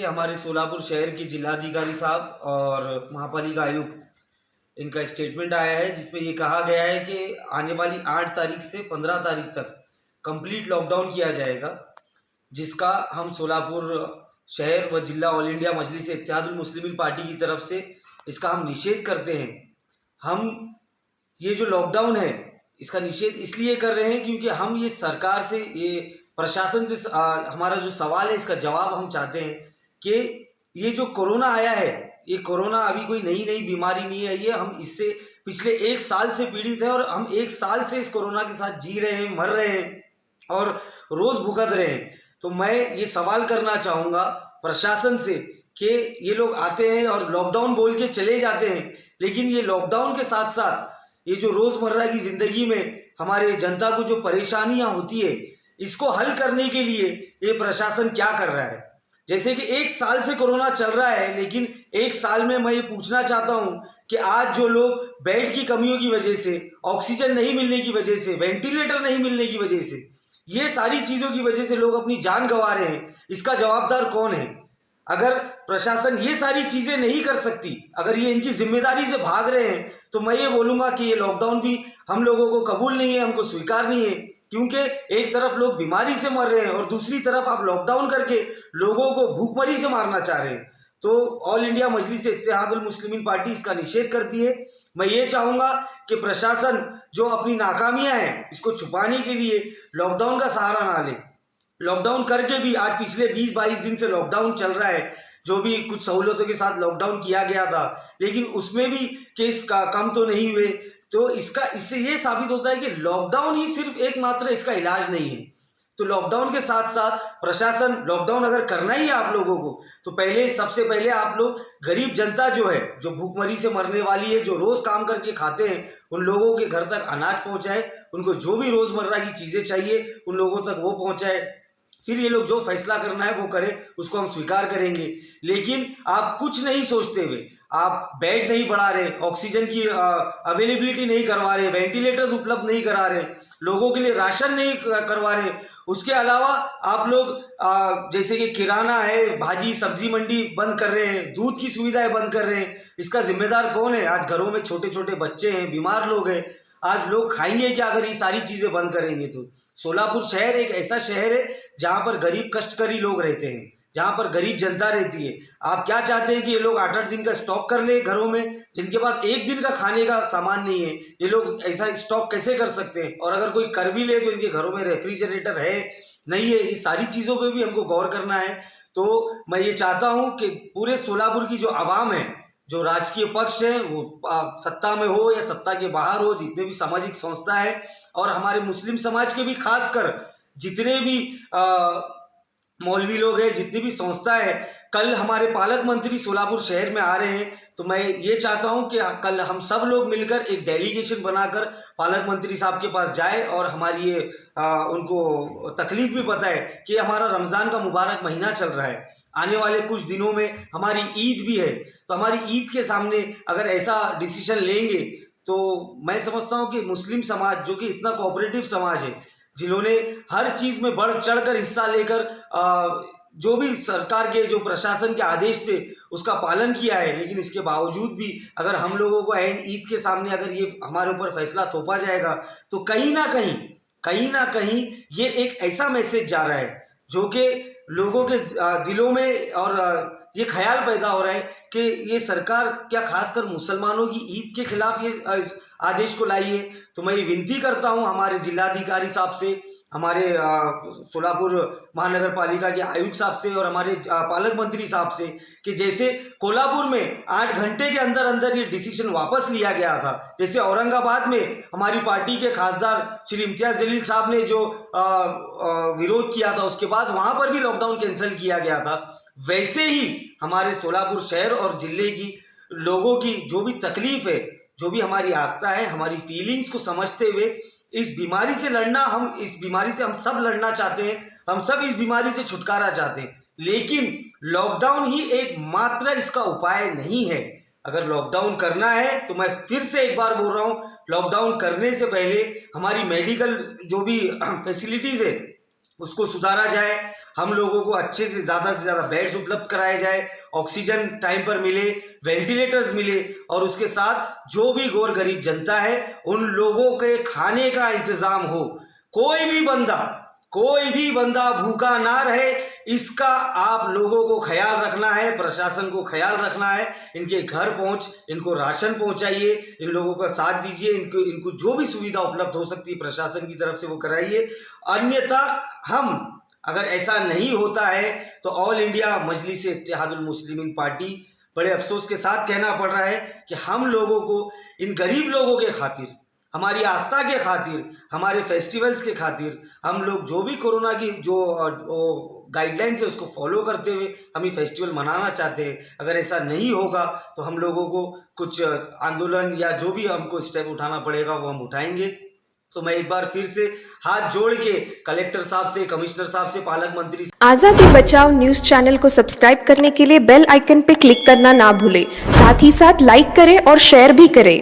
हमारे सोलापुर शहर के जिलाधिकारी साहब और महापालिका आयुक्त इनका स्टेटमेंट आया है, जिसमें ये कहा गया है कि आने वाली 8 तारीख से 15 तारीख तक कंप्लीट लॉकडाउन किया जाएगा, जिसका हम सोलापुर शहर व जिला ऑल इंडिया मजलिस इत्तेहादुल मुस्लिमीन पार्टी की तरफ से इसका हम निषेध करते हैं। हम ये जो लॉकडाउन है इसका निषेध इसलिए कर रहे हैं क्योंकि हम ये सरकार से, ये प्रशासन से हमारा जो सवाल है इसका जवाब हम चाहते हैं कि ये जो कोरोना आया है, ये कोरोना अभी कोई नई बीमारी नहीं है। ये हम इससे पिछले 1 साल से पीड़ित हैं और हम 1 साल से इस कोरोना के साथ जी रहे हैं, मर रहे हैं और रोज़ भुगत रहे हैं। तो मैं ये सवाल करना चाहूँगा प्रशासन से कि ये लोग आते हैं और लॉकडाउन बोल के चले जाते हैं, लेकिन ये लॉकडाउन के साथ साथ ये जो रोज़मर्रा की ज़िंदगी में हमारे जनता को जो परेशानियां होती है, इसको हल करने के लिए ये प्रशासन क्या कर रहा है। जैसे कि 1 साल से कोरोना चल रहा है, लेकिन 1 साल में मैं ये पूछना चाहता हूँ कि आज जो लोग बेड की कमियों की वजह से, ऑक्सीजन नहीं मिलने की वजह से, वेंटिलेटर नहीं मिलने की वजह से, ये सारी चीज़ों की वजह से लोग अपनी जान गंवा रहे हैं, इसका जवाबदार कौन है? अगर प्रशासन ये सारी चीज़ें नहीं कर सकती, अगर ये इनकी जिम्मेदारी से भाग रहे हैं, तो मैं ये बोलूँगा कि ये लॉकडाउन भी हम लोगों को कबूल नहीं है, हमको स्वीकार नहीं है। क्योंकि एक तरफ लोग बीमारी से मर रहे हैं और दूसरी तरफ आप लॉकडाउन करके लोगों को भूखमरी से मारना चाह रहे हैं। तो ऑल इंडिया मजलिस इत्तेहादुल मुस्लिमीन पार्टी इसका निषेध करती है। मैं ये चाहूँगा कि प्रशासन जो अपनी नाकामियाँ हैं इसको छुपाने के लिए लॉकडाउन का सहारा ना ले। लॉकडाउन करके भी आज पिछले 20-22 दिन से लॉकडाउन चल रहा है, जो भी कुछ सहूलतों के साथ लॉकडाउन किया गया था, लेकिन उसमें भी केस का कम तो नहीं हुए। तो इससे ये साबित होता है कि लॉकडाउन ही सिर्फ एकमात्र इसका इलाज नहीं है। तो लॉकडाउन के साथ साथ प्रशासन, लॉकडाउन अगर करना ही है आप लोगों को, तो सबसे पहले आप लोग गरीब जनता जो है, जो भूखमरी से मरने वाली है, जो रोज़ काम करके खाते हैं, उन लोगों के घर तक अनाज पहुंचाए, उनको जो भी रोज़मर्रा की चीज़ें चाहिए उन लोगों तक वो पहुंचाए। फिर ये लोग जो फैसला करना है वो करें, उसको हम स्वीकार करेंगे। लेकिन आप कुछ नहीं सोचते हुए, आप बेड नहीं बढ़ा रहे, ऑक्सीजन की अवेलेबिलिटी नहीं करवा रहे, वेंटिलेटर्स उपलब्ध नहीं करा रहे, लोगों के लिए राशन नहीं करवा रहे, उसके अलावा आप लोग जैसे कि किराना है, भाजी सब्जी मंडी बंद कर रहे हैं, दूध की सुविधाएं बंद कर रहे हैं। इसका जिम्मेदार कौन है? आज घरों में छोटे छोटे बच्चे हैं, बीमार लोग हैं, आज लोग खाएंगे क्या अगर ये सारी चीज़ें बंद करेंगे? तो सोलापुर शहर एक ऐसा शहर है जहाँ पर गरीब कष्टकरी लोग रहते हैं, जहाँ पर गरीब जनता रहती है। आप क्या चाहते हैं कि ये लोग 8-8 दिन का स्टॉक कर ले घरों में, जिनके पास 1 दिन का खाने का सामान नहीं है? ये लोग ऐसा स्टॉक कैसे कर सकते हैं? और अगर कोई कर भी ले तो इनके घरों में रेफ्रिजरेटर है नहीं है? ये सारी चीज़ों पर भी हमको गौर करना है। तो मैं ये चाहता हूँ कि पूरे सोलापुर की जो आवाम है, जो राजकीय पक्ष है, वो सत्ता में हो या सत्ता के बाहर हो, जितने भी सामाजिक संस्था है और हमारे मुस्लिम समाज के भी खासकर जितने भी मौलवी लोग हैं, जितनी भी संस्था है, कल हमारे पालक मंत्री सोलापुर शहर में आ रहे हैं। तो मैं ये चाहता हूं कि कल हम सब लोग मिलकर एक डेलीगेशन बनाकर पालक मंत्री साहब के पास जाए और हमारी ये उनको तकलीफ भी बताए कि हमारा रमज़ान का मुबारक महीना चल रहा है, आने वाले कुछ दिनों में हमारी ईद भी है। तो हमारी ईद के सामने अगर ऐसा डिसीजन लेंगे तो मैं समझता हूं कि मुस्लिम समाज, जो कि इतना कोऑपरेटिव समाज है, जिन्होंने हर चीज़ में बढ़ चढ़ कर हिस्सा लेकर जो भी सरकार के, जो प्रशासन के आदेश थे उसका पालन किया है, लेकिन इसके बावजूद भी अगर हम लोगों को एंड ईद के सामने अगर ये हमारे ऊपर फैसला थोपा जाएगा तो कहीं ना कहीं ये एक ऐसा मैसेज जा रहा है जो कि लोगों के दिलों में और ये ख्याल पैदा हो रहा है कि ये सरकार क्या खासकर मुसलमानों की ईद के खिलाफ ये आदेश को लाई है। तो मैं ये विनती करता हूँ हमारे जिलाधिकारी साहब से, हमारे सोलापुर महानगर पालिका के आयुक्त साहब से और हमारे पालक मंत्री साहब से कि जैसे कोल्हापुर में 8 घंटे के अंदर अंदर ये डिसीजन वापस लिया गया था, जैसे औरंगाबाद में हमारी पार्टी के खासदार श्री इम्तियाज जलील साहब ने जो विरोध किया था, उसके बाद वहाँ पर भी लॉकडाउन कैंसिल किया गया था, वैसे ही हमारे सोलापुर शहर और जिले की लोगों की जो भी तकलीफ है, जो भी हमारी आस्था है, हमारी फीलिंग्स को समझते हुए इस बीमारी से लड़ना, इस बीमारी से हम सब लड़ना चाहते हैं, हम सब इस बीमारी से छुटकारा चाहते हैं, लेकिन लॉकडाउन ही एक मात्र इसका उपाय नहीं है। अगर लॉकडाउन करना है तो मैं फिर से एक बार बोल रहा हूँ, लॉकडाउन करने से पहले हमारी मेडिकल जो भी फैसिलिटीज़ है उसको सुधारा जाए, हम लोगों को अच्छे से ज़्यादा बेड्स उपलब्ध कराए जाए, ऑक्सीजन टाइम पर मिले, वेंटिलेटर्स मिले और उसके साथ जो भी गौर गरीब जनता है उन लोगों के खाने का इंतज़ाम हो। कोई भी बंदा भूखा ना रहे, इसका आप लोगों को ख्याल रखना है, प्रशासन को ख्याल रखना है। इनके घर इनको राशन पहुंचाइए, इन लोगों का साथ दीजिए, इनको जो भी सुविधा उपलब्ध हो सकती है प्रशासन की तरफ से वो कराइए। अन्यथा अगर ऐसा नहीं होता है तो ऑल इंडिया मजलिस-ए-इत्तेहादुल मुस्लिमीन पार्टी बड़े अफसोस के साथ कहना पड़ रहा है कि हम लोगों को इन गरीब लोगों के खातिर, हमारी आस्था के खातिर, हमारे फेस्टिवल्स के खातिर हम लोग जो भी कोरोना की जो गाइडलाइंस है उसको फॉलो करते हुए हम ये फेस्टिवल मनाना चाहते हैं। अगर ऐसा नहीं होगा तो हम लोगों को कुछ आंदोलन या जो भी हमको स्टेप उठाना पड़ेगा वो हम उठाएंगे। तो मैं एक बार फिर से हाथ जोड़ के कलेक्टर साहब से, कमिश्नर साहब से, पालक मंत्री से आजादी बचाओ न्यूज चैनल को सब्सक्राइब करने के लिए बेल आइकन पर क्लिक करना ना भूलें। साथ ही साथ लाइक करें और शेयर भी करें।